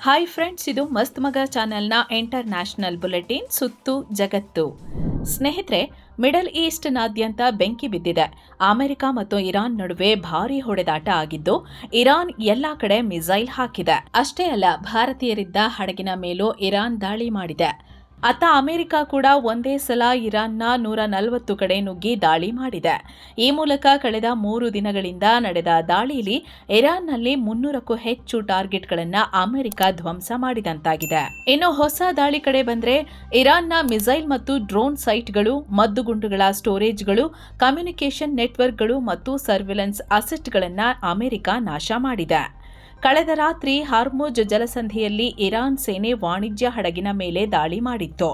Hi friends, ಇದು ಮಸ್ತ್ ಮಗ ಚಾನೆಲ್ನ ಇಂಟರ್ನ್ಯಾಷನಲ್ ಬುಲೆಟಿನ್ ಸುತ್ತು ಜಗತ್ತು. ಸ್ನೇಹಿತರೆ, ಮಿಡಲ್ ಈಸ್ಟ್ನಾದ್ಯಂತ ಬೆಂಕಿ ಬಿದ್ದಿದೆ. ಅಮೆರಿಕ ಮತ್ತು ಇರಾನ್ ನಡುವೆ ಭಾರೀ ಹೊಡೆದಾಟ ಆಗಿದ್ದು, ಇರಾನ್ ಎಲ್ಲಾ ಕಡೆ ಮಿಸೈಲ್ ಹಾಕಿದೆ. ಅಷ್ಟೇ ಅಲ್ಲ, ಭಾರತೀಯರಿದ್ದ ಹಡಗಿನ ಮೇಲೂ ಇರಾನ್ ದಾಳಿ ಮಾಡಿದೆ. ಅತ್ತ ಅಮೆರಿಕ ಕೂಡ ಒಂದೇ ಸಲ ಇರಾನ್ನ 140 ಕಡೆ ನುಗ್ಗಿ ದಾಳಿ ಮಾಡಿದೆ. ಈ ಮೂಲಕ ಕಳೆದ 3 ದಿನಗಳಿಂದ ನಡೆದ ದಾಳಿಯಲ್ಲಿ ಇರಾನ್ನಲ್ಲಿ 300ಕ್ಕೂ ಹೆಚ್ಚು ಟಾರ್ಗೆಟ್ಗಳನ್ನು ಅಮೆರಿಕ ಧ್ವಂಸ ಮಾಡಿದಂತಾಗಿದೆ. ಇನ್ನು ಹೊಸ ದಾಳಿ ಕಡೆ ಬಂದ್ರೆ, ಇರಾನ್ನ ಮಿಸೈಲ್ ಮತ್ತು ಡ್ರೋನ್ ಸೈಟ್ಗಳು, ಮದ್ದುಗುಂಡುಗಳ ಸ್ಟೋರೇಜ್ಗಳು, ಕಮ್ಯುನಿಕೇಷನ್ ನೆಟ್ವರ್ಕ್ಗಳು ಮತ್ತು ಸರ್ವಿಲೆನ್ಸ್ ಅಸೆಟ್ಗಳನ್ನು ಅಮೆರಿಕ ನಾಶ ಮಾಡಿದೆ. ಕಳೆದ ರಾತ್ರಿ ಹಾರ್ಮುಜ್ ಜಲಸಂಧಿಯಲ್ಲಿ ಇರಾನ್ ಸೇನೆ ವಾಣಿಜ್ಯ ಹಡಗಿನ ಮೇಲೆ ದಾಳಿ ಮಾಡಿತ್ತು.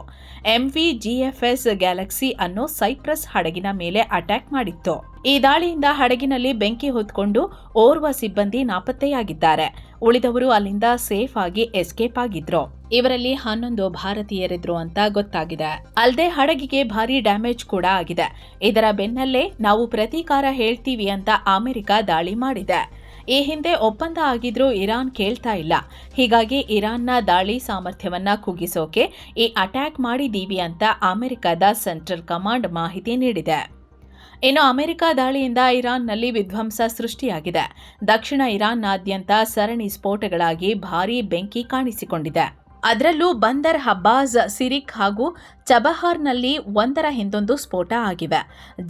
ಎಂವಿ ಜಿಎಫ್ಎಸ್ ಗ್ಯಾಲಕ್ಸಿ ಅನ್ನೋ ಸೈಪ್ರಸ್ ಹಡಗಿನ ಮೇಲೆ ಅಟ್ಯಾಕ್ ಮಾಡಿತ್ತು. ಈ ದಾಳಿಯಿಂದ ಹಡಗಿನಲ್ಲಿ ಬೆಂಕಿ ಹೊತ್ಕೊಂಡು ಓರ್ವ ಸಿಬ್ಬಂದಿ ನಾಪತ್ತೆಯಾಗಿದ್ದಾರೆ. ಉಳಿದವರು ಅಲ್ಲಿಂದ ಸೇಫ್ ಆಗಿ ಎಸ್ಕೇಪ್ ಆಗಿದ್ರು. ಇವರಲ್ಲಿ 11 ಭಾರತೀಯರಿದ್ರು ಅಂತ ಗೊತ್ತಾಗಿದೆ. ಅಲ್ಲದೆ ಹಡಗಿಗೆ ಭಾರೀ ಡ್ಯಾಮೇಜ್ ಕೂಡ ಆಗಿದೆ. ಇದರ ಬೆನ್ನಲ್ಲೇ ನಾವು ಪ್ರತೀಕಾರ ಹೇಳ್ತೀವಿ ಅಂತ ಅಮೆರಿಕ ದಾಳಿ ಮಾಡಿದೆ. ಈ ಹಿಂದೆ ಒಪ್ಪಂದ ಆಗಿದ್ರೂ ಇರಾನ್ ಕೇಳ್ತಾ ಇಲ್ಲ. ಹೀಗಾಗಿ ಇರಾನ್ನ ದಾಳಿ ಸಾಮರ್ಥ್ಯವನ್ನ ಕುಗ್ಗಿಸೋಕೆ ಈ ಅಟ್ಯಾಕ್ ಮಾಡಿದೀವಿ ಅಂತ ಅಮೆರಿಕದ ಸೆಂಟ್ರಲ್ ಕಮಾಂಡ್ ಮಾಹಿತಿ ನೀಡಿದೆ. ಇನ್ನು ಅಮೆರಿಕ ದಾಳಿಯಿಂದ ಇರಾನ್ನಲ್ಲಿ ವಿಧ್ವಂಸ ಸೃಷ್ಟಿಯಾಗಿದೆ. ದಕ್ಷಿಣ ಇರಾನ್ನಾದ್ಯಂತ ಸರಣಿ ಸ್ಫೋಟಗಳಾಗಿ ಭಾರೀ ಬೆಂಕಿ ಕಾಣಿಸಿಕೊಂಡಿದೆ. ಅದರಲ್ಲೂ ಬಂದರ್ ಹಬ್ಬಾಜ್, ಸಿರಿಕ್ ಹಾಗೂ ಚಬಹಾರ್ನಲ್ಲಿ ಒಂದರ ಹಿಂದೊಂದು ಸ್ಫೋಟ ಆಗಿವೆ.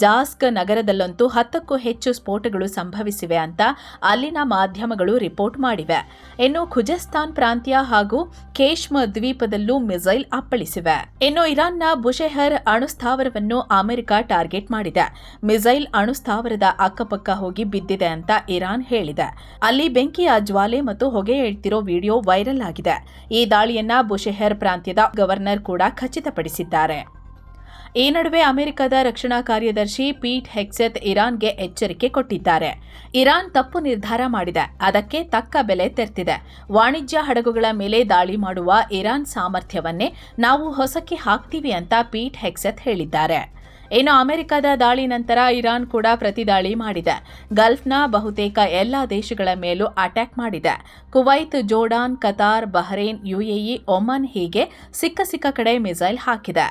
ಜಾಸ್ಕ್ ನಗರದಲ್ಲಂತೂ 10ಕ್ಕೂ ಹೆಚ್ಚು ಸ್ಫೋಟಗಳು ಸಂಭವಿಸಿವೆ ಅಂತ ಅಲ್ಲಿನ ಮಾಧ್ಯಮಗಳು ರಿಪೋರ್ಟ್ ಮಾಡಿವೆ. ಇನ್ನು ಖುಜಸ್ತಾನ್ ಪ್ರಾಂತ್ಯ ಹಾಗೂ ಕೇಶ್ಮ್ ದ್ವೀಪದಲ್ಲೂ ಮಿಸೈಲ್ ಅಪ್ಪಳಿಸಿವೆ. ಇನ್ನು ಇರಾನ್ನ ಬುಷೆಹರ್ ಅಣುಸ್ಥಾವರವನ್ನು ಅಮೆರಿಕ ಟಾರ್ಗೆಟ್ ಮಾಡಿದೆ. ಮಿಸೈಲ್ ಅಣುಸ್ಥಾವರದ ಅಕ್ಕಪಕ್ಕ ಹೋಗಿ ಬಿದ್ದಿದೆ ಅಂತ ಇರಾನ್ ಹೇಳಿದೆ. ಅಲ್ಲಿ ಬೆಂಕಿಯ ಜ್ವಾಲೆ ಮತ್ತು ಹೊಗೆ ಏಳ್ತಿರೋ ವಿಡಿಯೋ ವೈರಲ್ ಆಗಿದೆ. ಈ ದಾಳಿಯನ್ನ ಬುಷೆಹರ್ ಪ್ರಾಂತ್ಯದ ಗವರ್ನರ್ ಕೂಡ ಖಚಿತಪಡಿಸಿದ್ದಾರೆ. ಈ ನಡುವೆ ಅಮೆರಿಕದ ರಕ್ಷಣಾ ಕಾರ್ಯದರ್ಶಿ ಪೀಟ್ ಹೆಗ್ಸೆತ್ ಇರಾನ್ಗೆ ಎಚ್ಚರಿಕೆ ಕೊಟ್ಟಿದ್ದಾರೆ. ಇರಾನ್ ತಪ್ಪು ನಿರ್ಧಾರ ಮಾಡಿದೆ, ಅದಕ್ಕೆ ತಕ್ಕ ಬೆಲೆ ತೆರ್ತಿದೆ. ವಾಣಿಜ್ಯ ಹಡಗುಗಳ ಮೇಲೆ ದಾಳಿ ಮಾಡುವ ಇರಾನ್ ಸಾಮರ್ಥ್ಯವನ್ನೇ ನಾವು ಹೊಸಕಿ ಹಾಕ್ತೀವಿ ಅಂತ ಪೀಟ್ ಹೆಗ್ಸೆತ್ ಹೇಳಿದ್ದಾರೆ. ಇನ್ನು ಅಮೆರಿಕದ ದಾಳಿ ನಂತರ ಇರಾನ್ ಕೂಡ ಪ್ರತಿದಾಳಿ ಮಾಡಿದೆ. ಗಲ್ಫ್ನ ಬಹುತೇಕ ಎಲ್ಲಾ ದೇಶಗಳ ಮೇಲೂ ಅಟ್ಯಾಕ್ ಮಾಡಿದೆ. Kuwait, Jordan, Qatar, Bahrain, UAE, Oman ಹೀಗೆ ಸಿಕ್ಕ ಕಡೆ ಮಿಸೈಲ್ ಹಾಕಿದೆ.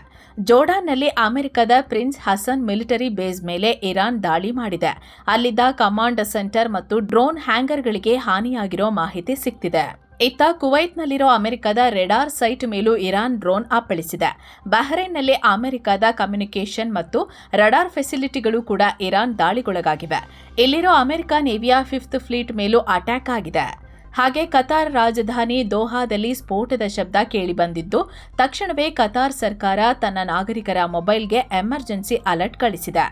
ಜೋರ್ಡಾನ್ನಲ್ಲಿ ಅಮೆರಿಕದ ಪ್ರಿನ್ಸ್ ಹಸನ್ ಮಿಲಿಟರಿ ಬೇಸ್ ಮೇಲೆ ಇರಾನ್ ದಾಳಿ ಮಾಡಿದೆ. ಅಲ್ಲಿದ್ದ ಕಮಾಂಡ್ ಸೆಂಟರ್ ಮತ್ತು ಡ್ರೋನ್ ಹ್ಯಾಂಗರ್ಗಳಿಗೆ ಹಾನಿಯಾಗಿರೋ ಮಾಹಿತಿ ಸಿಕ್ತಿದೆ. ಇತ್ತ ಕುವೈತ್ನಲ್ಲಿರೋ ಅಮೆರಿಕದ ರೆಡಾರ್ ಸೈಟ್ ಮೇಲೂ ಇರಾನ್ ಡ್ರೋನ್ ಅಪ್ಪಳಿಸಿದೆ. ಬಹ್ರೈನ್ನಲ್ಲಿ ಅಮೆರಿಕದ ಕಮ್ಯುನಿಕೇಷನ್ ಮತ್ತು ರಡಾರ್ ಫೆಸಿಲಿಟಿಗಳು ಕೂಡ ಇರಾನ್ ದಾಳಿಗೊಳಗಾಗಿವೆ. ಇಲ್ಲಿರೋ ಅಮೆರಿಕ ನೇವಿಯ 5th ಫ್ಲೀಟ್ ಮೇಲೂ ಅಟ್ಯಾಕ್ ಆಗಿದೆ. ಹಾಗೆ ಕತಾರ್ ರಾಜಧಾನಿ ದೋಹಾದಲ್ಲಿ ಸ್ಫೋಟದ ಶಬ್ದ ಕೇಳಿಬಂದಿದ್ದು, ತಕ್ಷಣವೇ ಕತಾರ್ ಸರ್ಕಾರ ತನ್ನ ನಾಗರಿಕರ ಮೊಬೈಲ್ಗೆ ಎಮರ್ಜೆನ್ಸಿ ಅಲರ್ಟ್ ಕಳಿಸಿದೆ.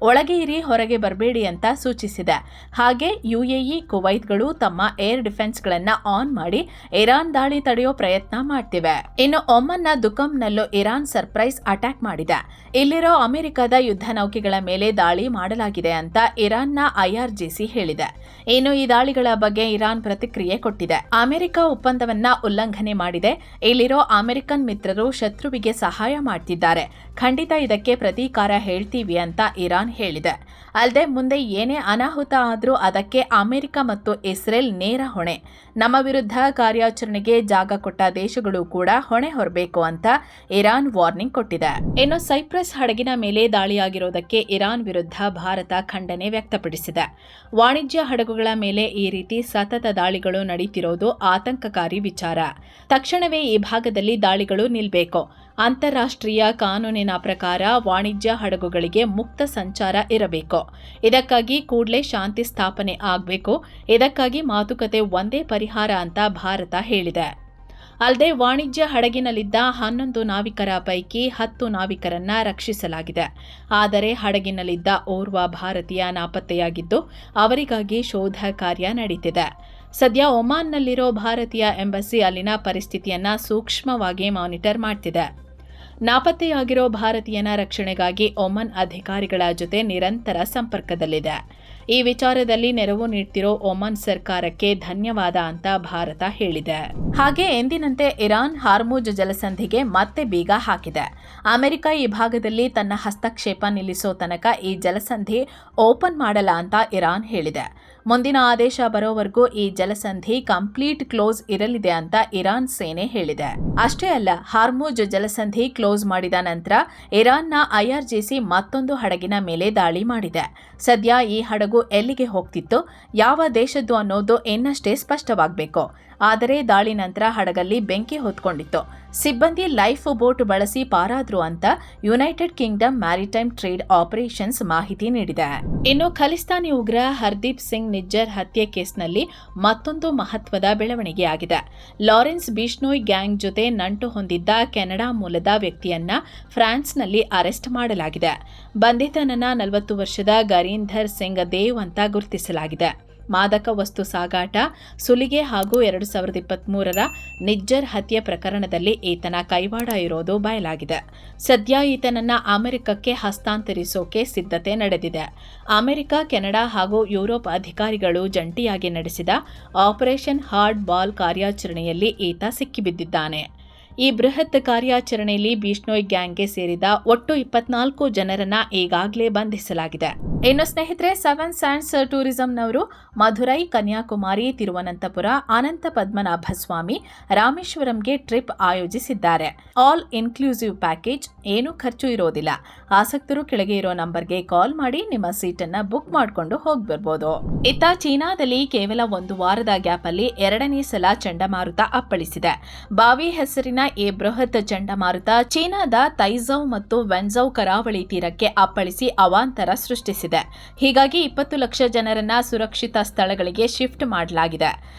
ಒಳಗೆ ಇರಿ, ಹೊರಗೆ ಬರಬೇಡಿ ಅಂತ ಸೂಚಿಸಿದೆ. ಹಾಗೆ ಯುಎಇ, ಕುವೈತ್ಗಳು ತಮ್ಮ ಏರ್ ಡಿಫೆನ್ಸ್ಗಳನ್ನು ಆನ್ ಮಾಡಿ ಇರಾನ್ ದಾಳಿ ತಡೆಯೋ ಪ್ರಯತ್ನ ಮಾಡ್ತಿವೆ. ಇನ್ನು ಒಮನ್ನ ದುಕಮ್ನಲ್ಲೂ ಇರಾನ್ ಸರ್ಪ್ರೈಸ್ ಅಟ್ಯಾಕ್ ಮಾಡಿದೆ. ಇಲ್ಲಿರೋ ಅಮೆರಿಕದ ಯುದ್ಧ ನೌಕೆಗಳ ಮೇಲೆ ದಾಳಿ ಮಾಡಲಾಗಿದೆ ಅಂತ ಇರಾನ್ನ ಐಆರ್ಜಿಸಿ ಹೇಳಿದೆ. ಇನ್ನು ಈ ದಾಳಿಗಳ ಬಗ್ಗೆ ಇರಾನ್ ಪ್ರತಿಕ್ರಿಯೆ ಕೊಟ್ಟಿದೆ. ಅಮೆರಿಕ ಒಪ್ಪಂದವನ್ನ ಉಲ್ಲಂಘನೆ ಮಾಡಿದೆ. ಇಲ್ಲಿರೋ ಅಮೆರಿಕನ್ ಮಿತ್ರರು ಶತ್ರುವಿಗೆ ಸಹಾಯ ಮಾಡ್ತಿದ್ದಾರೆ. ಖಂಡಿತ ಇದಕ್ಕೆ ಪ್ರತೀಕಾರ ಹೇಳ್ತೀವಿ ಅಂತ ಇರಾನ್ ಹೇಳಿದೆ. ಅಲ್ಲದೆ ಮುಂದೆ ಏನೇ ಅನಾಹುತ ಆದರೂ ಅದಕ್ಕೆ ಅಮೆರಿಕ ಮತ್ತು ಇಸ್ರೇಲ್ ನೇರ ಹೊಣೆ. ನಮ್ಮ ವಿರುದ್ಧ ಕಾರ್ಯಾಚರಣೆಗೆ ಜಾಗ ಕೊಟ್ಟ ದೇಶಗಳು ಕೂಡ ಹೊಣೆ ಹೊರಬೇಕು ಅಂತ ಇರಾನ್ ವಾರ್ನಿಂಗ್ ಕೊಟ್ಟಿದೆ. ಇನ್ನು ಸೈಪ್ರಸ್ ಹಡಗಿನ ಮೇಲೆ ದಾಳಿಯಾಗಿರೋದಕ್ಕೆ ಇರಾನ್ ವಿರುದ್ಧ ಭಾರತ ಖಂಡನೆ ವ್ಯಕ್ತಪಡಿಸಿದೆ. ವಾಣಿಜ್ಯ ಹಡಗುಗಳ ಮೇಲೆ ಈ ರೀತಿ ಸತತ ದಾಳಿಗಳು ನಡೀತಿರೋದು ಆತಂಕಕಾರಿ ವಿಚಾರ. ತಕ್ಷಣವೇ ಈ ಭಾಗದಲ್ಲಿ ದಾಳಿಗಳು ನಿಲ್ಲಬೇಕು. ಅಂತಾರಾಷ್ಟ್ರೀಯ ಕಾನೂನಿನ ಪ್ರಕಾರ ವಾಣಿಜ್ಯ ಹಡಗುಗಳಿಗೆ ಮುಕ್ತ ಸಂಚಾರ ಇರಬೇಕು. ಇದಕ್ಕಾಗಿ ಕೂಡಲೇ ಶಾಂತಿ ಸ್ಥಾಪನೆ ಆಗಬೇಕು. ಇದಕ್ಕಾಗಿ ಮಾತುಕತೆ ಒಂದೇ ಪರಿಹಾರ ಅಂತ ಭಾರತ ಹೇಳಿದೆ. ಅಲ್ಲದೆ ವಾಣಿಜ್ಯ ಹಡಗಿನಲ್ಲಿದ್ದ 11 ನಾವಿಕರ ಪೈಕಿ 10 ನಾವಿಕರನ್ನ ರಕ್ಷಿಸಲಾಗಿದೆ. ಆದರೆ ಹಡಗಿನಲ್ಲಿದ್ದ ಓರ್ವ ಭಾರತೀಯ ನಾಪತ್ತೆಯಾಗಿದ್ದು, ಅವರಿಗಾಗಿ ಶೋಧ ಕಾರ್ಯ ನಡೀತಿದೆ. ಸದ್ಯ ಒಮಾನ್ನಲ್ಲಿರೋ ಭಾರತೀಯ ಎಂಬಸಿ ಅಲ್ಲಿನ ಪರಿಸ್ಥಿತಿಯನ್ನ ಸೂಕ್ಷ್ಮವಾಗಿ ಮಾನಿಟರ್ ಮಾಡ್ತಿದೆ. ನಾಪತ್ತೆಯಾಗಿರೋ ಭಾರತೀಯನ ರಕ್ಷಣೆಗಾಗಿ ಒಮನ್ ಅಧಿಕಾರಿಗಳ ಜೊತೆ ನಿರಂತರ ಸಂಪರ್ಕದಲ್ಲಿದೆ. ಈ ವಿಚಾರದಲ್ಲಿ ನೆರವು ನೀಡ್ತಿರೋ ಒಮನ್ ಸರ್ಕಾರಕ್ಕೆ ಧನ್ಯವಾದ ಅಂತ ಭಾರತ ಹೇಳಿದೆ. ಹಾಗೆ ಎಂದಿನಂತೆ ಇರಾನ್ ಹಾರ್ಮುಜ್ ಜಲಸಂಧಿಗೆ ಮತ್ತೆ ಬೀಗ ಹಾಕಿದೆ. ಅಮೆರಿಕ ಈ ಭಾಗದಲ್ಲಿ ತನ್ನ ಹಸ್ತಕ್ಷೇಪ ನಿಲ್ಲಿಸೋ ತನಕ ಈ ಜಲಸಂಧಿ ಓಪನ್ ಮಾಡಲ್ಲ ಅಂತ ಇರಾನ್ ಹೇಳಿದೆ. ಮುಂದಿನ ಆದೇಶ ಬರೋವರೆಗೂ ಈ ಜಲಸಂಧಿ ಕಂಪ್ಲೀಟ್ ಕ್ಲೋಸ್ ಇರಲಿದೆ ಅಂತ ಇರಾನ್ ಸೇನೆ ಹೇಳಿದೆ. ಅಷ್ಟೇ ಅಲ್ಲ, ಹಾರ್ಮುಜ್ ಜಲಸಂಧಿ ಕ್ಲೋಸ್ ಮಾಡಿದ ನಂತರ ಇರಾನ್ನ ಐಆರ್ಜಿಸಿ ಮತ್ತೊಂದು ಹಡಗಿನ ಮೇಲೆ ದಾಳಿ ಮಾಡಿದೆ. ಸದ್ಯ ಈ ಹಡಗು ಎಲ್ಲಿಗೆ ಹೋಗ್ತಿತ್ತು, ಯಾವ ದೇಶದ್ದು ಅನ್ನೋದು ಇನ್ನಷ್ಟೇ ಸ್ಪಷ್ಟವಾಗಬೇಕು. ಆದರೆ ದಾಳಿ ನಂತರ ಹಡಗಲ್ಲಿ ಬೆಂಕಿ ಹೊತ್ಕೊಂಡಿತ್ತು. ಸಿಬ್ಬಂದಿ ಲೈಫ್ ಬೋಟ್ ಬಳಸಿ ಪಾರಾದ್ರು ಅಂತ United Kingdom maritime trade operations ಮಾಹಿತಿ ನೀಡಿದೆ. ಇನ್ನು ಖಲಿಸ್ತಾನಿ ಉಗ್ರ ಹರ್ದೀಪ್ ಸಿಂಗ್ ನಿಜ್ಜರ್ ಹತ್ಯೆ ಕೇಸ್ನಲ್ಲಿ ಮತ್ತೊಂದು ಮಹತ್ವದ ಬೆಳವಣಿಗೆಯಾಗಿದೆ. ಲಾರೆನ್ಸ್ ಬಿಷ್ಣೋಯ್ ಗ್ಯಾಂಗ್ ಜೊತೆ ನಂಟು ಹೊಂದಿದ್ದ ಕೆನಡಾ ಮೂಲದ ವ್ಯಕ್ತಿಯನ್ನ ಫ್ರಾನ್ಸ್ನಲ್ಲಿ ಅರೆಸ್ಟ್ ಮಾಡಲಾಗಿದೆ. ಬಂಧಿತನನ್ನ 40 ವರ್ಷದ ಗರೀಂಧರ್ ಸಿಂಗ್ ದೇವ್ ಅಂತ ಗುರುತಿಸಲಾಗಿದೆ. ಮಾದಕ ವಸ್ತು ಸಾಗಾಟ, ಸುಲಿಗೆ ಹಾಗೂ 2023ರ ನಿಜ್ಜರ್ ಹತ್ಯೆ ಪ್ರಕರಣದಲ್ಲಿ ಈತನ ಕೈವಾಡ ಇರೋದು ಬಯಲಾಗಿದೆ. ಸದ್ಯ ಈತನನ್ನ ಅಮೆರಿಕಕ್ಕೆ ಹಸ್ತಾಂತರಿಸೋಕೆ ಸಿದ್ಧತೆ ನಡೆದಿದೆ. ಅಮೆರಿಕ, ಕೆನಡಾ ಹಾಗೂ ಯುರೋಪ್ ಅಧಿಕಾರಿಗಳು ಜಂಟಿಯಾಗಿ ನಡೆಸಿದ ಆಪರೇಷನ್ ಹಾರ್ಡ್ ಬಾಲ್ ಕಾರ್ಯಾಚರಣೆಯಲ್ಲಿ ಈತ ಸಿಕ್ಕಿಬಿದ್ದಿದ್ದಾನೆ. ಈ ಬೃಹತ್ ಕಾರ್ಯಾಚರಣೆಯಲ್ಲಿ ಬಿಷ್ಣೋಯ್ ಗ್ಯಾಂಗ್ಗೆ ಸೇರಿದ ಒಟ್ಟು 24 ಜನರನ್ನ ಈಗಾಗಲೇ ಬಂಧಿಸಲಾಗಿದೆ. ಇನ್ನು ಸ್ನೇಹಿತರೆ, ಸೆವೆನ್ ಸ್ಯಾಂಡ್ಸ್ ಟೂರಿಸಂನವರು ಮಧುರೈ, ಕನ್ಯಾಕುಮಾರಿ, ತಿರುವನಂತಪುರ, ಅನಂತ ಪದ್ಮನಾಭ ಸ್ವಾಮಿ, ರಾಮೇಶ್ವರಂಗೆ ಟ್ರಿಪ್ ಆಯೋಜಿಸಿದ್ದಾರೆ. ಆಲ್ ಇನ್ಕ್ಲೂಸಿವ್ ಪ್ಯಾಕೇಜ್, ಏನೂ ಖರ್ಚು ಇರೋದಿಲ್ಲ. ಆಸಕ್ತರು ಕೆಳಗೆ ಇರೋ ನಂಬರ್ಗೆ ಕಾಲ್ ಮಾಡಿ ನಿಮ್ಮ ಸೀಟನ್ನ ಬುಕ್ ಮಾಡಿಕೊಂಡು ಹೋಗಿ ಬರ್ಬೋದು. ಇತ್ತ ಚೀನಾದಲ್ಲಿ ಕೇವಲ 1 ವಾರದ ಗ್ಯಾಪ್ ಅಲ್ಲಿ 2ನೇ ಸಲ ಚಂಡಮಾರುತ ಅಪ್ಪಳಿಸಿದೆ. ಬಾವಿ ಹೆಸರಿನ ಈ ಬೃಹತ್ ಚಂಡಮಾರುತ ಚೀನಾದ ತೈಝೌ ಮತ್ತು ವೆನ್ಝೌ ಕರಾವಳಿ ತೀರಕ್ಕೆ ಅಪ್ಪಳಿಸಿ ಅವಾಂತರ ಸೃಷ್ಟಿಸಿದೆ. ಹೀಗಾಗಿ 20 ಲಕ್ಷ ಜನರನ್ನ ಸುರಕ್ಷಿತ ಸ್ಥಳಗಳಿಗೆ ಶಿಫ್ಟ್ ಮಾಡಲಾಗಿದೆ.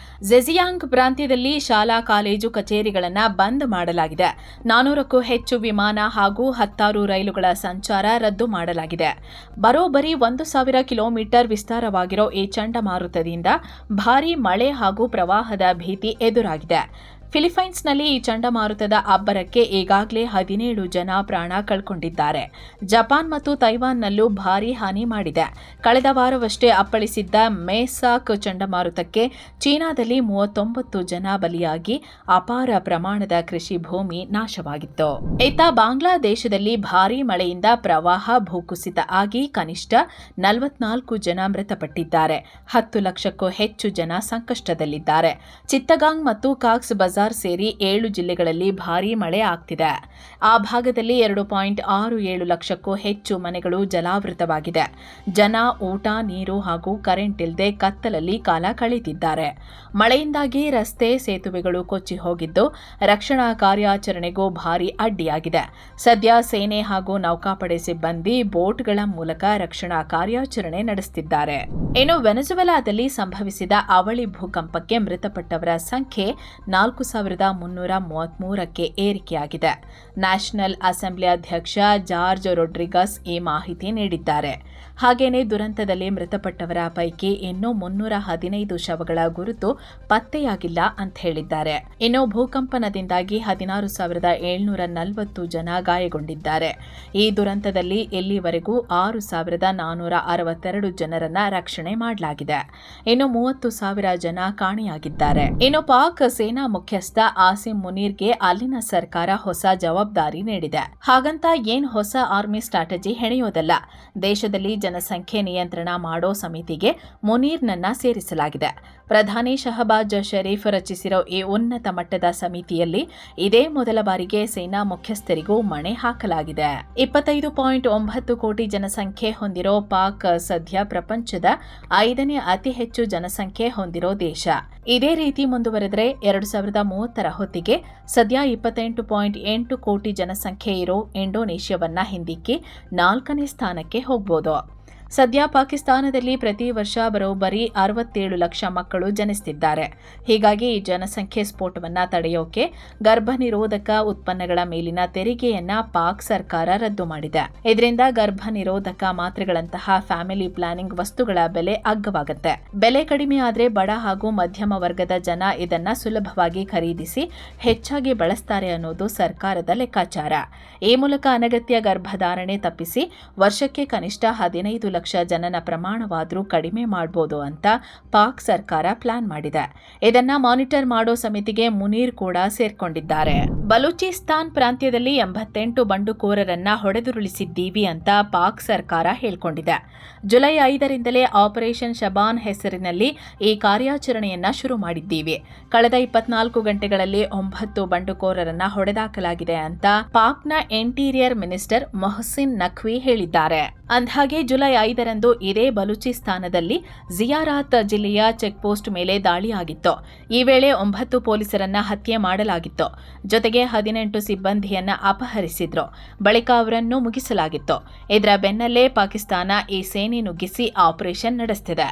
ಝೆಜಿಯಾಂಗ್ ಪ್ರಾಂತ್ಯದಲ್ಲಿ ಶಾಲಾ, ಕಾಲೇಜು, ಕಚೇರಿಗಳನ್ನು ಬಂದ್ ಮಾಡಲಾಗಿದೆ. 400ಕ್ಕೂ ಹೆಚ್ಚು ವಿಮಾನ ಹಾಗೂ 10 ರೈಲುಗಳ ಸಂಚಾರ ರದ್ದು ಮಾಡಲಾಗಿದೆ. ಬರೋಬ್ಬರಿ 1,000 ಕಿಲೋಮೀಟರ್ ವಿಸ್ತಾರವಾಗಿರೋ ಈ ಚಂಡಮಾರುತದಿಂದ ಭಾರೀ ಮಳೆ ಹಾಗೂ ಪ್ರವಾಹದ ಭೀತಿ ಎದುರಾಗಿದೆ. ಫಿಲಿಪೈನ್ಸ್ನಲ್ಲಿ ಈ ಚಂಡಮಾರುತದ ಅಬ್ಬರಕ್ಕೆ ಈಗಾಗಲೇ 17 ಜನ ಪ್ರಾಣ ಕಳ್ಕೊಂಡಿದ್ದಾರೆ. ಜಪಾನ್ ಮತ್ತು ತೈವಾನ್ನಲ್ಲೂ ಭಾರೀ ಹಾನಿ ಮಾಡಿದೆ. ಕಳೆದ ವಾರವಷ್ಟೇ ಅಪ್ಪಳಿಸಿದ್ದ ಮೇಸಾಕ್ ಚಂಡಮಾರುತಕ್ಕೆ ಚೀನಾದಲ್ಲಿ 39 ಜನ ಬಲಿಯಾಗಿ ಅಪಾರ ಪ್ರಮಾಣದ ಕೃಷಿ ಭೂಮಿ ನಾಶವಾಗಿತ್ತು. ಇತ್ತ ಬಾಂಗ್ಲಾದೇಶದಲ್ಲಿ ಭಾರೀ ಮಳೆಯಿಂದ ಪ್ರವಾಹ, ಭೂಕುಸಿತ ಆಗಿ ಕನಿಷ್ಠ 44 ಜನ ಮೃತಪಟ್ಟಿದ್ದಾರೆ. 10 ಲಕ್ಷಕ್ಕೂ ಹೆಚ್ಚು ಜನ ಸಂಕಷ್ಟದಲ್ಲಿದ್ದಾರೆ. ಚಿತ್ತಗಾಂಗ್ ಮತ್ತು ಕಾಕ್ಸ್ ಬಜಾರ್ ಸೇರಿ 7 ಜಿಲ್ಲೆಗಳಲ್ಲಿ ಭಾರೀ ಮಳೆ ಆಗ್ತಿದೆ. ಆ ಭಾಗದಲ್ಲಿ 2.67 ಲಕ್ಷಕ್ಕೂ ಹೆಚ್ಚು ಮನೆಗಳು ಜಲಾವೃತವಾಗಿದೆ. ಜನ ಊಟ, ನೀರು ಹಾಗೂ ಕರೆಂಟ್ ಇಲ್ಲದೆ ಕತ್ತಲಲ್ಲಿ ಕಾಲ ಕಳೆದಿದ್ದಾರೆ. ಮಳೆಯಿಂದಾಗಿ ರಸ್ತೆ, ಸೇತುವೆಗಳು ಕೊಚ್ಚಿ ಹೋಗಿದ್ದು ರಕ್ಷಣಾ ಕಾರ್ಯಾಚರಣೆಗೂ ಭಾರೀ ಅಡ್ಡಿಯಾಗಿದೆ. ಸದ್ಯ ಸೇನೆ ಹಾಗೂ ನೌಕಾಪಡೆ ಸಿಬ್ಬಂದಿ ಬೋಟ್ಗಳ ಮೂಲಕ ರಕ್ಷಣಾ ಕಾರ್ಯಾಚರಣೆ ನಡೆಸುತ್ತಿದ್ದಾರೆ. ಇನ್ನು ವೆನೆಜುವೆಲಾದಲ್ಲಿ ಸಂಭವಿಸಿದ ಅವಳಿ ಭೂಕಂಪಕ್ಕೆ ಮೃತಪಟ್ಟವರ ಸಂಖ್ಯೆ 4,333ಕ್ಕೆ ಏರಿಕೆಯಾಗಿದೆ. ನ್ಯಾಷನಲ್ ಅಸೆಂಬ್ಲಿ ಅಧ್ಯಕ್ಷ ಜಾರ್ಜ್ ರೊಡ್ರಿಗಸ್ ಈ ಮಾಹಿತಿ ನೀಡಿದ್ದಾರೆ. ಹಾಗೇನೇ ದುರಂತದಲ್ಲಿ ಮೃತಪಟ್ಟವರ ಪೈಕಿ ಇನ್ನೂ 315 ಶವಗಳ ಗುರುತು ಪತ್ತೆಯಾಗಿಲ್ಲ ಅಂತ ಹೇಳಿದ್ದಾರೆ. ಇನ್ನು ಭೂಕಂಪನದಿಂದಾಗಿ 16,740 ಜನ ಗಾಯಗೊಂಡಿದ್ದಾರೆ. ಈ ದುರಂತದಲ್ಲಿ ಇಲ್ಲಿವರೆಗೂ 6,462 ಜನರನ್ನ ರಕ್ಷಣೆ ಮಾಡಲಾಗಿದೆ. ಇನ್ನು 30,000 ಜನ ಕಾಣೆಯಾಗಿದ್ದಾರೆ. ಇನ್ನು ಪಾಕ್ ಸೇನಾ ಮುಖ್ಯಸ್ಥ ಆಸಿಮ್ ಮುನೀರ್ಗೆ ಅಲ್ಲಿನ ಸರ್ಕಾರ ಹೊಸ ಜವಾಬ್ದಾರಿ ನೀಡಿದೆ. ಹಾಗಂತ ಏನ್ ಹೊಸ ಆರ್ಮಿ ಸ್ಟ್ರಾಟಜಿ ಹೆಣೆಯೋದಲ್ಲ. ದೇಶದಲ್ಲಿ ಜನಸಂಖ್ಯೆ ನಿಯಂತ್ರಣ ಮಾಡೋ ಸಮಿತಿಗೆ ಮುನೀರ್ನನ್ನ ಸೇರಿಸಲಾಗಿದೆ. ಪ್ರಧಾನಿ ಶಹಬಾಜ್ ಶರೀಫ್ ರಚಿಸಿರೋ ಈ ಉನ್ನತ ಮಟ್ಟದ ಸಮಿತಿಯಲ್ಲಿ ಇದೇ ಮೊದಲ ಬಾರಿಗೆ ಸೇನಾ ಮುಖ್ಯಸ್ಥರಿಗೂ ಮಣೆ ಹಾಕಲಾಗಿದೆ. 25.9 ಕೋಟಿ ಜನಸಂಖ್ಯೆ ಹೊಂದಿರೋ ಪಾಕ್ ಸದ್ಯ ಪ್ರಪಂಚದ 5ನೇ ಅತಿ ಹೆಚ್ಚು ಜನಸಂಖ್ಯೆ ಹೊಂದಿರೋ ದೇಶ. ಇದೇ ರೀತಿ ಮುಂದುವರೆದರೆ 2030ರ ಹೊತ್ತಿಗೆ ಸದ್ಯ 28.8 ಕೋಟಿ ಜನಸಂಖ್ಯೆ ಇರೋ ಇಂಡೋನೇಷ್ಯಾವನ್ನ ಹಿಂದಿಕ್ಕಿ 4ನೇ ಸ್ಥಾನಕ್ಕೆ ಹೋಗಬಹುದು. ಸದ್ಯ ಪಾಕಿಸ್ತಾನದಲ್ಲಿ ಪ್ರತಿ ವರ್ಷ ಬರೋಬ್ಬರಿ 67 ಲಕ್ಷ ಮಕ್ಕಳು ಜನಿಸುತ್ತಿದ್ದಾರೆ. ಹೀಗಾಗಿ ಈ ಜನಸಂಖ್ಯೆ ಸ್ಫೋಟವನ್ನು ತಡೆಯೋಕೆ ಗರ್ಭನಿರೋಧಕ ಉತ್ಪನ್ನಗಳ ಮೇಲಿನ ತೆರಿಗೆಯನ್ನ ಪಾಕ್ ಸರ್ಕಾರ ರದ್ದು ಮಾಡಿದೆ. ಇದರಿಂದ ಗರ್ಭನಿರೋಧಕ ಮಾತ್ರೆಗಳಂತಹ ಫ್ಯಾಮಿಲಿ ಪ್ಲಾನಿಂಗ್ ವಸ್ತುಗಳ ಬೆಲೆ ಅಗ್ಗವಾಗುತ್ತೆ. ಬೆಲೆ ಕಡಿಮೆ ಆದರೆ ಬಡ ಹಾಗೂ ಮಧ್ಯಮ ವರ್ಗದ ಜನ ಇದನ್ನ ಸುಲಭವಾಗಿ ಖರೀದಿಸಿ ಹೆಚ್ಚಾಗಿ ಬಳಸ್ತಾರೆ ಅನ್ನೋದು ಸರ್ಕಾರದ ಲೆಕ್ಕಾಚಾರ. ಈ ಮೂಲಕ ಅನಗತ್ಯ ಗರ್ಭಧಾರಣೆ ತಪ್ಪಿಸಿ ವರ್ಷಕ್ಕೆ ಕನಿಷ್ಠ 15 ಲಕ್ಷ ಲಕ್ಷ ಜನನ ಪ್ರಮಾಣವಾದರೂ ಕಡಿಮೆ ಮಾಡಬಹುದು ಅಂತ ಪಾಕ್ ಸರ್ಕಾರ ಪ್ಲಾನ್ ಮಾಡಿದೆ. ಇದನ್ನ ಮಾನಿಟರ್ ಮಾಡೋ ಸಮಿತಿಗೆ ಮುನೀರ್ ಕೂಡ ಸೇರ್ಕೊಂಡಿದ್ದಾರೆ. ಬಲೂಚಿಸ್ತಾನ್ ಪ್ರಾಂತ್ಯದಲ್ಲಿ 88 ಬಂಡುಕೋರರನ್ನ ಹೊಡೆದುರುಳಿಸಿದ್ದೀವಿ ಅಂತ ಪಾಕ್ ಸರ್ಕಾರ ಹೇಳ್ಕೊಂಡಿದೆ. ಜುಲೈ 5ರಿಂದಲೇ ಆಪರೇಷನ್ ಶಬಾನ್ ಹೆಸರಿನಲ್ಲಿ ಈ ಕಾರ್ಯಾಚರಣೆಯನ್ನ ಶುರು ಮಾಡಿದ್ದೀವಿ. ಕಳೆದ 24 ಗಂಟೆಗಳಲ್ಲಿ 9 ಬಂಡುಕೋರರನ್ನ ಹೊಡೆದಾಕಲಾಗಿದೆ ಅಂತ ಪಾಕ್ನ ಇಂಟೀರಿಯರ್ ಮಿನಿಸ್ಟರ್ ಮೊಹಸಿನ್ ನಖ್ವಿ ಹೇಳಿದ್ದಾರೆ. ಅಂದ್ಹಾಗೆ ಜುಲೈ 5ರಂದು ಇದೇ ಬಲೂಚಿಸ್ತಾನದಲ್ಲಿ ಜಿಯಾರಾತ್ ಜಿಲ್ಲೆಯ ಚೆಕ್ಪೋಸ್ಟ್ ಮೇಲೆ ದಾಳಿಯಾಗಿತ್ತು. ಈ ವೇಳೆ 9 ಪೊಲೀಸರನ್ನ ಹತ್ಯೆ ಮಾಡಲಾಗಿತ್ತು. ಜೊತೆಗೆ 18 ಸಿಬ್ಬಂದಿಯನ್ನ ಅಪಹರಿಸಿದ್ರು. ಬಳಿಕ ಅವರನ್ನು ಮುಗಿಸಲಾಗಿತ್ತು. ಇದರ ಬೆನ್ನಲ್ಲೇ ಪಾಕಿಸ್ತಾನ ಈ ಸೇನೆ ನುಗ್ಗಿಸಿ ಆಪರೇಷನ್ ನಡೆಸುತ್ತಿದೆ.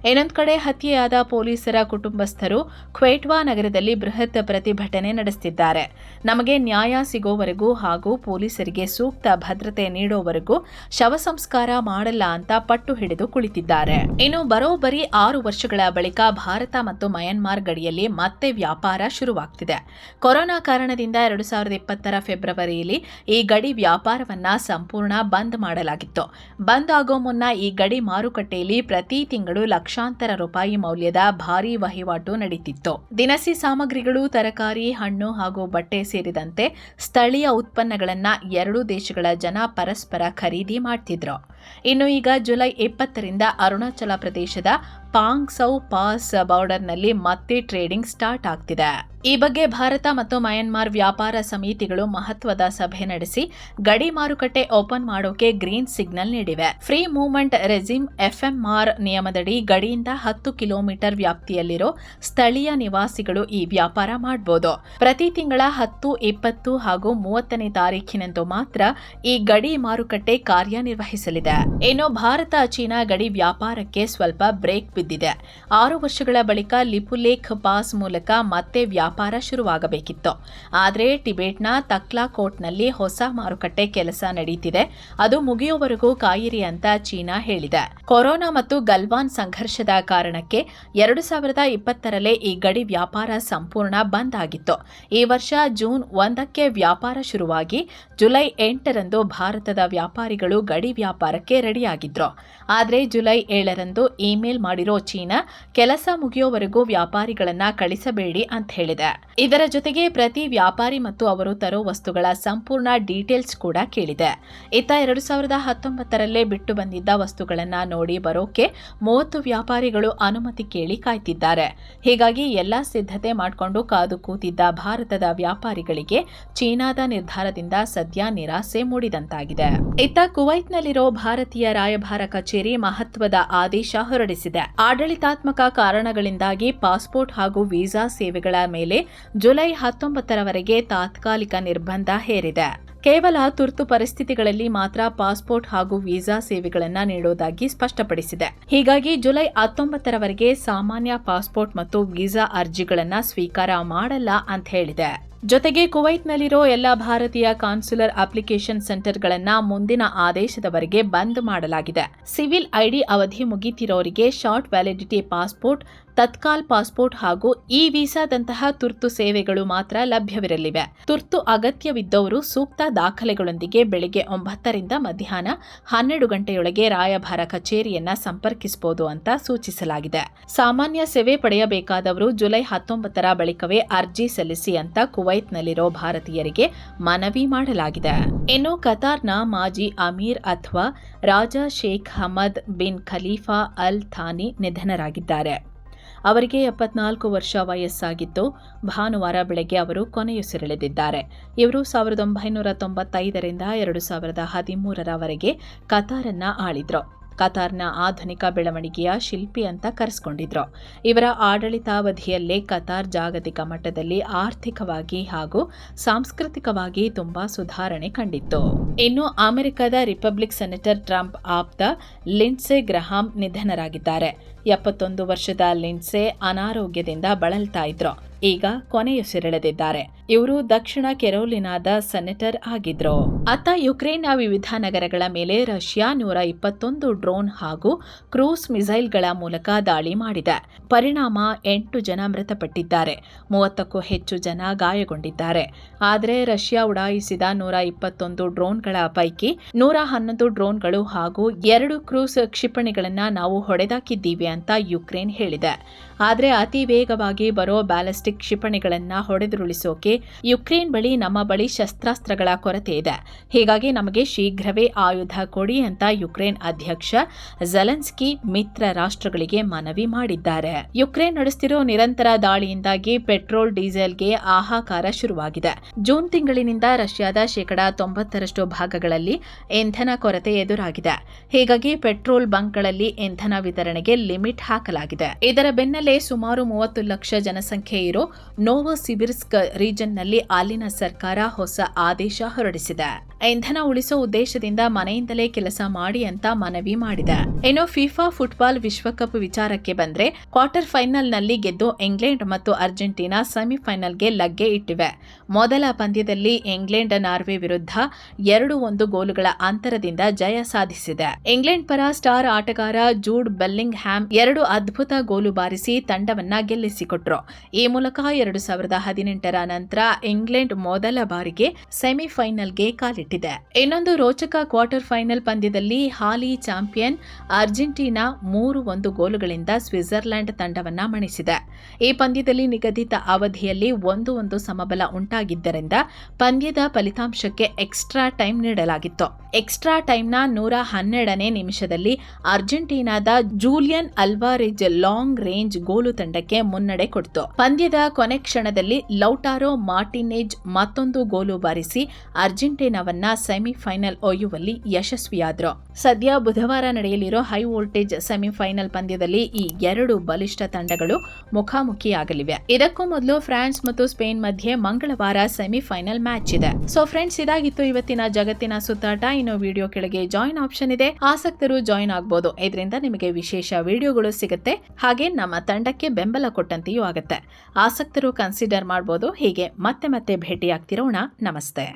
ಇನ್ನೊಂದು ಕಡೆ ಹತ್ಯೆಯಾದ ಪೊಲೀಸರ ಕುಟುಂಬಸ್ಥರು ಕ್ವೇಟ್ವಾ ನಗರದಲ್ಲಿ ಬೃಹತ್ ಪ್ರತಿಭಟನೆ ನಡೆಸುತ್ತಿದ್ದಾರೆ. ನಮಗೆ ನ್ಯಾಯ ಸಿಗೋವರೆಗೂ ಹಾಗೂ ಪೊಲೀಸರಿಗೆ ಸೂಕ್ತ ಭದ್ರತೆ ನೀಡೋವರೆಗೂ ಶವ ಸಂಸ್ಕಾರ ಮಾಡಲ್ಲ ಅಂತ ಪಟ್ಟು ಹಿಡಿದು ಕುಳಿತಿದ್ದಾರೆ. ಇನ್ನು ಬರೋಬ್ಬರಿ 6 ವರ್ಷಗಳ ಬಳಿಕ ಭಾರತ ಮತ್ತು ಮಯನ್ಮಾರ್ ಗಡಿಯಲ್ಲಿ ಮತ್ತೆ ವ್ಯಾಪಾರ ಶುರುವಾಗ್ತಿದೆ. ಕೊರೋನಾ ಕಾರಣದಿಂದ 2020ರ ಫೆಬ್ರವರಿಯಲ್ಲಿ ಈ ಗಡಿ ವ್ಯಾಪಾರವನ್ನ ಸಂಪೂರ್ಣ ಬಂದ್ ಮಾಡಲಾಗಿತ್ತು. ಬಂದ್ ಆಗೋ ಮುನ್ನ ಈ ಗಡಿ ಮಾರುಕಟ್ಟೆಯಲ್ಲಿ ಪ್ರತಿ ತಿಂಗಳು ಲಕ್ಷಾಂತರ ರೂಪಾಯಿ ಮೌಲ್ಯದ ಭಾರೀ ವಹಿವಾಟು ನಡೀತಿತ್ತು. ದಿನಸಿ ಸಾಮಗ್ರಿಗಳು, ತರಕಾರಿ, ಹಣ್ಣು ಹಾಗೂ ಬಟ್ಟೆ ಸೇರಿದಂತೆ ಸ್ಥಳೀಯ ಉತ್ಪನ್ನಗಳನ್ನ ಎರಡೂ ದೇಶಗಳ ಜನ ಪರಸ್ಪರ ಖರೀದಿ ಮಾಡ್ತಿದ್ರು. ಇನ್ನು ಈಗ ಜುಲೈ 20ರಿಂದ ಅರುಣಾಚಲ ಪ್ರದೇಶದ ಪಾಂಗ್ಸೌ ಪಾಸ್ ಬಾರ್ಡರ್ನಲ್ಲಿ ಮತ್ತೆ ಟ್ರೇಡಿಂಗ್ ಸ್ಟಾರ್ಟ್ ಆಗ್ತಿದೆ. ಈ ಬಗ್ಗೆ ಭಾರತ ಮತ್ತು ಮಯನ್ಮಾರ್ ವ್ಯಾಪಾರ ಸಮಿತಿಗಳು ಮಹತ್ವದ ಸಭೆ ನಡೆಸಿ ಗಡಿ ಮಾರುಕಟ್ಟೆ ಓಪನ್ ಮಾಡೋಕೆ ಗ್ರೀನ್ ಸಿಗ್ನಲ್ ನೀಡಿವೆ. ಫ್ರೀ ಮೂವ್ಮೆಂಟ್ ರೆಜಿಮ್ FMR ನಿಯಮದಡಿ ಗಡಿಯಿಂದ 10 ಕಿಲೋಮೀಟರ್ ವ್ಯಾಪ್ತಿಯಲ್ಲಿರೋ ಸ್ಥಳೀಯ ನಿವಾಸಿಗಳು ಈ ವ್ಯಾಪಾರ ಮಾಡಬಹುದು. ಪ್ರತಿ ತಿಂಗಳ 10, 20 ಹಾಗೂ 30ನೇ ತಾರೀಖಿನಂದು ಮಾತ್ರ ಈ ಗಡಿ ಮಾರುಕಟ್ಟೆ ಕಾರ್ಯನಿರ್ವಹಿಸಲಿದೆ. ಇನ್ನು ಭಾರತ ಚೀನಾ ಗಡಿ ವ್ಯಾಪಾರಕ್ಕೆ ಸ್ವಲ್ಪ ಬ್ರೇಕ್ ಬಿದ್ದಿದೆ. 6 ವರ್ಷಗಳ ಬಳಿಕ ಲಿಪುಲೇಖ್ ಪಾಸ್ ಮೂಲಕ ಮತ್ತೆ ವ್ಯಾಪಾರ ಶುರುವಾಗಬೇಕಿತ್ತು. ಆದರೆ ಟಿಬೆಟ್ನ ತಕ್ಲಾಕೋಟ್ನಲ್ಲಿ ಹೊಸ ಮಾರುಕಟ್ಟೆ ಕೆಲಸ ನಡೀತಿದೆ. ಅದು ಮುಗಿಯುವವರೆಗೂ ಕಾಯಿರಿ ಅಂತ ಚೀನಾ ಹೇಳಿದೆ. ಕೊರೋನಾ ಮತ್ತು ಗಲ್ವಾನ್ ಸಂಘರ್ಷದ ಕಾರಣಕ್ಕೆ 2020ರಲ್ಲೇ ಈ ಗಡಿ ವ್ಯಾಪಾರ ಸಂಪೂರ್ಣ ಬಂದ್ ಆಗಿತ್ತು. ಈ ವರ್ಷ ಜೂನ್ 1ಕ್ಕೆ ವ್ಯಾಪಾರ ಶುರುವಾಗಿ ಜುಲೈ 8ರಂದು ಭಾರತದ ವ್ಯಾಪಾರಿಗಳು ಗಡಿ ವ್ಯಾಪಾರಕ್ಕೆ ರೆಡಿಯಾಗಿದ್ರು. ಆದರೆ ಜುಲೈ 7ರಂದು ಇಮೇಲ್ ಮಾಡಿರೋ ಚೀನಾ ಕೆಲಸ ಮುಗಿಯೋವರೆಗೂ ವ್ಯಾಪಾರಿಗಳನ್ನ ಕಳಿಸಬೇಡಿ ಅಂತ ಹೇಳಿದೆ. ಇದರ ಜೊತೆಗೆ ಪ್ರತಿ ವ್ಯಾಪಾರಿ ಮತ್ತು ಅವರು ತರೋ ವಸ್ತುಗಳ ಸಂಪೂರ್ಣ ಡೀಟೇಲ್ಸ್ ಕೂಡ ಕೇಳಿದೆ. ಇತ್ತ 2019ರಲ್ಲೇ ಬಿಟ್ಟು ಬಂದಿದ್ದ ವಸ್ತುಗಳನ್ನ ನೋಡಿ ಬರೋಕೆ 30 ವ್ಯಾಪಾರಿಗಳು ಅನುಮತಿ ಕೇಳಿ ಕಾಯ್ತಿದ್ದಾರೆ. ಹೀಗಾಗಿ ಎಲ್ಲಾ ಸಿದ್ಧತೆ ಮಾಡಿಕೊಂಡು ಕಾದು ಕೂತಿದ್ದ ಭಾರತದ ವ್ಯಾಪಾರಿಗಳಿಗೆ ಚೀನಾದ ನಿರ್ಧಾರದಿಂದ ಸದ್ಯ ನಿರಾಸೆ ಮೂಡಿದಂತಾಗಿದೆ. ಇತ್ತ ಕುವೈತ್ನಲ್ಲಿರೋ ಭಾರತೀಯ ರಾಯಭಾರ ಕಚೇರಿ ಮಹತ್ವದ ಆದೇಶ ಹೊರಡಿಸಿದೆ. ಆಡಳಿತಾತ್ಮಕ ಕಾರಣಗಳಿಂದಾಗಿ ಪಾಸ್ಪೋರ್ಟ್ ಹಾಗೂ ವೀಸಾ ಸೇವೆಗಳ ಮೇಲೆ ಜುಲೈ 19ರವರೆಗೆ ತಾತ್ಕಾಲಿಕ ನಿರ್ಬಂಧ ಹೇರಿದೆ. ಕೇವಲ ತುರ್ತು ಪರಿಸ್ಥಿತಿಗಳಲ್ಲಿ ಮಾತ್ರ ಪಾಸ್ಪೋರ್ಟ್ ಹಾಗೂ ವೀಸಾ ಸೇವೆಗಳನ್ನು ನೀಡೋದಾಗಿ ಸ್ಪಷ್ಟಪಡಿಸಿದೆ. ಹೀಗಾಗಿ ಜುಲೈ 19ರವರೆಗೆ ಸಾಮಾನ್ಯ ಪಾಸ್ಪೋರ್ಟ್ ಮತ್ತು ವೀಸಾ ಅರ್ಜಿಗಳನ್ನು ಸ್ವೀಕಾರ ಮಾಡಲ್ಲ ಅಂತ ಹೇಳಿದೆ. ಜೊತೆಗೆ ಕುವೈತ್ನಲ್ಲಿರೋ ಎಲ್ಲ ಭಾರತೀಯ ಕಾನ್ಸುಲರ್ ಅಪ್ಲಿಕೇಶನ್ ಸೆಂಟರ್ಗಳನ್ನು ಮುಂದಿನ ಆದೇಶದವರೆಗೆ ಬಂದ್ ಮಾಡಲಾಗಿದೆ. ಸಿವಿಲ್ ಐಡಿ ಅವಧಿ ಮುಗಿತಿರೋರಿಗೆ short validity passport, Tatkal passport ಹಾಗೂ ಇ ವೀಸಾದಂತಹ ತುರ್ತು ಸೇವೆಗಳು ಮಾತ್ರ ಲಭ್ಯವಿರಲಿವೆ. ತುರ್ತು ಅಗತ್ಯವಿದ್ದವರು ಸೂಕ್ತ ದಾಖಲೆಗಳೊಂದಿಗೆ ಬೆಳಗ್ಗೆ 9ರಿಂದ ಮಧ್ಯಾಹ್ನ 12 ಗಂಟೆಯೊಳಗೆ ರಾಯಭಾರ ಕಚೇರಿಯನ್ನ ಸಂಪರ್ಕಿಸಬಹುದು ಅಂತ ಸೂಚಿಸಲಾಗಿದೆ. ಸಾಮಾನ್ಯ ಸೇವೆ ಪಡೆಯಬೇಕಾದವರು ಜುಲೈ 19ರ ಬಳಿಕವೇ ಅರ್ಜಿ ಸಲ್ಲಿಸಿ ಅಂತ ಕುವೈತ್ನಲ್ಲಿರೋ ಭಾರತೀಯರಿಗೆ ಮನವಿ ಮಾಡಲಾಗಿದೆ. ಇನ್ನು ಕತಾರ್ನ ಮಾಜಿ ಅಮೀರ್ ಅಥವಾ ರಾಜ Sheikh Hamad bin Khalifa Al Thani ನಿಧನರಾಗಿದ್ದಾರೆ. ಅವರಿಗೆ 74 ವರ್ಷ ವಯಸ್ಸಾಗಿದ್ದು ಭಾನುವಾರ ಬೆಳಗ್ಗೆ ಅವರು ಕೊನೆಯುಸಿರೆಳೆದಿದ್ದಾರೆ. ಇವರು 1995ರಿಂದ 2013ರವರೆಗೆ ಕತಾರನ್ನ ಆಳಿದ್ರು. ಕತಾರ್ನ ಆಧುನಿಕ ಬೆಳವಣಿಗೆಯ ಶಿಲ್ಪಿ ಅಂತ ಕರೆಸಿಕೊಂಡಿದ್ರು. ಇವರ ಆಡಳಿತಾವಧಿಯಲ್ಲೇ ಕತಾರ್ ಜಾಗತಿಕ ಮಟ್ಟದಲ್ಲಿ ಆರ್ಥಿಕವಾಗಿ ಹಾಗೂ ಸಾಂಸ್ಕೃತಿಕವಾಗಿ ತುಂಬಾ ಸುಧಾರಣೆ ಕಂಡಿತ್ತು. ಇನ್ನು ಅಮೆರಿಕದ ರಿಪಬ್ಲಿಕ್ ಸೆನೆಟರ್ ಟ್ರಂಪ್ ಆಪ್ತ ಲಿಂಡ್ಸೆ ಗ್ರಹಾಂ ನಿಧನರಾಗಿದ್ದಾರೆ. 71 ವರ್ಷದ ಲಿಂಡ್ಸೆ ಅನಾರೋಗ್ಯದಿಂದ ಬಳಲ್ತಾ ಇದ್ರು. ಈಗ ಕೊನೆಯುಸಿರೆಳೆದಿದ್ದಾರೆ. ಇವರು ದಕ್ಷಿಣ ಕೆರೋಲಿನಾದ ಸೆನೆಟರ್ ಆಗಿದ್ರು. ಅತ್ತ ಯುಕ್ರೇನ್ನ ವಿವಿಧ ನಗರಗಳ ಮೇಲೆ ರಷ್ಯಾ 121 ಡ್ರೋನ್ ಹಾಗೂ ಕ್ರೂಸ್ ಮಿಸೈಲ್ಗಳ ಮೂಲಕ ದಾಳಿ ಮಾಡಿದೆ. ಪರಿಣಾಮ 8 ಜನ ಮೃತಪಟ್ಟಿದ್ದಾರೆ, 30ಕ್ಕೂ ಹೆಚ್ಚು ಜನ ಗಾಯಗೊಂಡಿದ್ದಾರೆ. ಆದರೆ ರಷ್ಯಾ ಉಡಾಯಿಸಿದ 121 ಡ್ರೋನ್ಗಳ ಪೈಕಿ 111 ಡ್ರೋನ್ಗಳು ಹಾಗೂ 2 ಕ್ರೂಸ್ ಕ್ಷಿಪಣಿಗಳನ್ನು ನಾವು ಹೊಡೆದಾಕಿದ್ದೀವಿ ಅಂತ ಯುಕ್ರೇನ್ ಹೇಳಿದೆ. ಆದರೆ ಅತಿ ವೇಗವಾಗಿ ಬರೋ ಬ್ಯಾಲಿಸ್ಟಿಕ್ ಕ್ಷಿಪಣಿಗಳನ್ನ ಹೊಡೆದುರುಳಿಸೋಕೆ ಯುಕ್ರೇನ್ ಬಳಿ ನಮ್ಮ ಬಳಿ ಶಸ್ತ್ರಾಸ್ತ್ರಗಳ ಕೊರತೆ ಇದೆ. ಹೀಗಾಗಿ ನಮಗೆ ಶೀಘ್ರವೇ ಆಯುಧ ಕೊಡಿ ಅಂತ ಯುಕ್ರೇನ್ ಅಧ್ಯಕ್ಷ ಝೆಲೆನ್ಸ್ಕಿ ಮಿತ್ರ ರಾಷ್ಟ್ರಗಳಿಗೆ ಮನವಿ ಮಾಡಿದ್ದಾರೆ. ಯುಕ್ರೇನ್ ನಡೆಸುತ್ತಿರೋ ನಿರಂತರ ದಾಳಿಯಿಂದಾಗಿ ಪೆಟ್ರೋಲ್ ಡೀಸೆಲ್ಗೆ ಹಾಹಾಕಾರ ಶುರುವಾಗಿದೆ. ಜೂನ್ ತಿಂಗಳಿನಿಂದ ರಷ್ಯಾದ 90% ಭಾಗಗಳಲ್ಲಿ ಇಂಧನ ಕೊರತೆ ಎದುರಾಗಿದೆ. ಹೀಗಾಗಿ ಪೆಟ್ರೋಲ್ ಬಂಕ್ಗಳಲ್ಲಿ ಇಂಧನ ವಿತರಣೆಗೆ ಲಿಮಿಟ್ ಹಾಕಲಾಗಿದೆ. ಇದರ ಬೆನ್ನಲ್ಲೇ ಸುಮಾರು 30 ಲಕ್ಷ ಜನಸಂಖ್ಯೆ ಇರೋ ನೋವೊಸಿಬಿರ್ಸ್ಕ್ ರೀಜನ್ನಲ್ಲಿ ಅಲ್ಲಿನ ಸರ್ಕಾರ ಹೊಸ ಆದೇಶ ಹೊರಡಿಸಿದೆ. ಇಂಧನ ಉಳಿಸೋ ಉದ್ದೇಶದಿಂದ ಮನೆಯಿಂದಲೇ ಕೆಲಸ ಮಾಡಿ ಅಂತ ಮನವಿ ಮಾಡಿದೆ. ಇನ್ನು ಫಿಫಾ ಫುಟ್ಬಾಲ್ ವಿಶ್ವಕಪ್ ವಿಚಾರಕ್ಕೆ ಬಂದ್ರೆ ಕ್ವಾರ್ಟರ್ ಫೈನಲ್ನಲ್ಲಿ ಗೆದ್ದು ಇಂಗ್ಲೆಂಡ್ ಮತ್ತು ಅರ್ಜೆಂಟೀನಾ ಸೆಮಿಫೈನಲ್ಗೆ ಲಗ್ಗೆ ಇಟ್ಟಿವೆ. ಮೊದಲ ಪಂದ್ಯದಲ್ಲಿ ಇಂಗ್ಲೆಂಡ್ ನಾರ್ವೆ ವಿರುದ್ಧ 2-1 ಗೋಲುಗಳ ಅಂತರದಿಂದ ಜಯ ಸಾಧಿಸಿದೆ. ಇಂಗ್ಲೆಂಡ್ ಪರ ಸ್ಟಾರ್ ಆಟಗಾರ ಜೂಡ್ ಬೆಲ್ಲಿಂಗ್ ಹ್ಯಾಮ್ 2 ಅದ್ಭುತ ಗೋಲು ಬಾರಿಸಿ ತಂಡವನ್ನ ಗೆಲ್ಲಿಸಿಕೊಟ್ರು. ಈ ಮೂಲಕ 2018ರ ನಂತರ ಇಂಗ್ಲೆಂಡ್ ಮೊದಲ ಬಾರಿಗೆ ಸೆಮಿಫೈನಲ್ಗೆ ಕಾಲಿಟ್ಟಿದೆ. ಇನ್ನೊಂದು ರೋಚಕ ಕ್ವಾರ್ಟರ್ ಫೈನಲ್ ಪಂದ್ಯದಲ್ಲಿ ಹಾಲಿ ಚಾಂಪಿಯನ್ ಅರ್ಜೆಂಟೀನಾ 3-1 ಗೋಲುಗಳಿಂದ ಸ್ವಿಟ್ಜರ್ಲೆಂಡ್ ತಂಡವನ್ನ ಮಣಿಸಿದೆ. ಈ ಪಂದ್ಯದಲ್ಲಿ ನಿಗದಿತ ಅವಧಿಯಲ್ಲಿ 1-1 ಸಮಬಲ ಉಂಟಾಗಿದ್ದರಿಂದ ಪಂದ್ಯದ ಫಲಿತಾಂಶಕ್ಕೆ ಎಕ್ಸ್ಟ್ರಾ ಟೈಮ್ ನೀಡಲಾಗಿತ್ತು. ಎಕ್ಸ್ಟ್ರಾ ಟೈಮ್ನ 112ನೇ ನಿಮಿಷದಲ್ಲಿ ಅರ್ಜೆಂಟೀನಾದ Julian Alvarez long range goal ತಂಡಕ್ಕೆ ಮುನ್ನಡೆ ಕೊಡ್ತು. ಪಂದ್ಯದ ಕೊನೆ ಕ್ಷಣದಲ್ಲಿ ಲೌಟಾರೋ ಮಾರ್ಟಿನೆಜ್ ಮತ್ತೊಂದು ಗೋಲು ಬಾರಿಸಿ ಅರ್ಜೆಂಟೀನಾವನ್ನ ಸೆಮಿಫೈನಲ್ ಒಯ್ಯುವಲ್ಲಿ ಯಶಸ್ವಿಯಾದ್ರು. ಸದ್ಯ ಬುಧವಾರ ನಡೆಯಲಿರೋ ಹೈ ವೋಲ್ಟೇಜ್ ಸೆಮಿಫೈನಲ್ ಪಂದ್ಯದಲ್ಲಿ ಈ 2 ಬಲಿಷ್ಠ ತಂಡಗಳು ಮುಖಾಮುಖಿಯಾಗಲಿವೆ. ಇದಕ್ಕೂ ಮೊದಲು ಫ್ರಾನ್ಸ್ ಮತ್ತು ಸ್ಪೇನ್ ಮಧ್ಯೆ ಮಂಗಳವಾರ ಸೆಮಿಫೈನಲ್ ಮ್ಯಾಚ್ ಇದೆ. ಸೊ ಫ್ರೆಂಡ್ಸ್, ಇದಾಗಿತ್ತು ಇವತ್ತಿನ ಜಗತ್ತಿನ ಸುತ್ತಾಟ. ಇನ್ನು ವಿಡಿಯೋ ಕೆಳಗೆ ಜಾಯಿನ್ ಆಪ್ಷನ್ ಇದೆ, ಆಸಕ್ತರು ಜಾಯಿನ್ ಆಗಬಹುದು. ಇದರಿಂದ ನಿಮಗೆ ವಿಶೇಷ ವಿಡಿಯೋಗಳು ಸಿಗುತ್ತೆ, ಹಾಗೆ ನಮ್ಮ ತಂಡಕ್ಕೆ ಬೆಂಬಲ ಕೊಟ್ಟಂತೆಯೂ ಆಗುತ್ತೆ. ಆಸಕ್ತರು ಕನ್ಸಿಡರ್ ಮಾಡಬಹುದು. ಹೀಗೆ ಮತ್ತೆ ಭೇಟಿಯಾಗ್ತಿರೋಣ. ನಮಸ್ತೆ.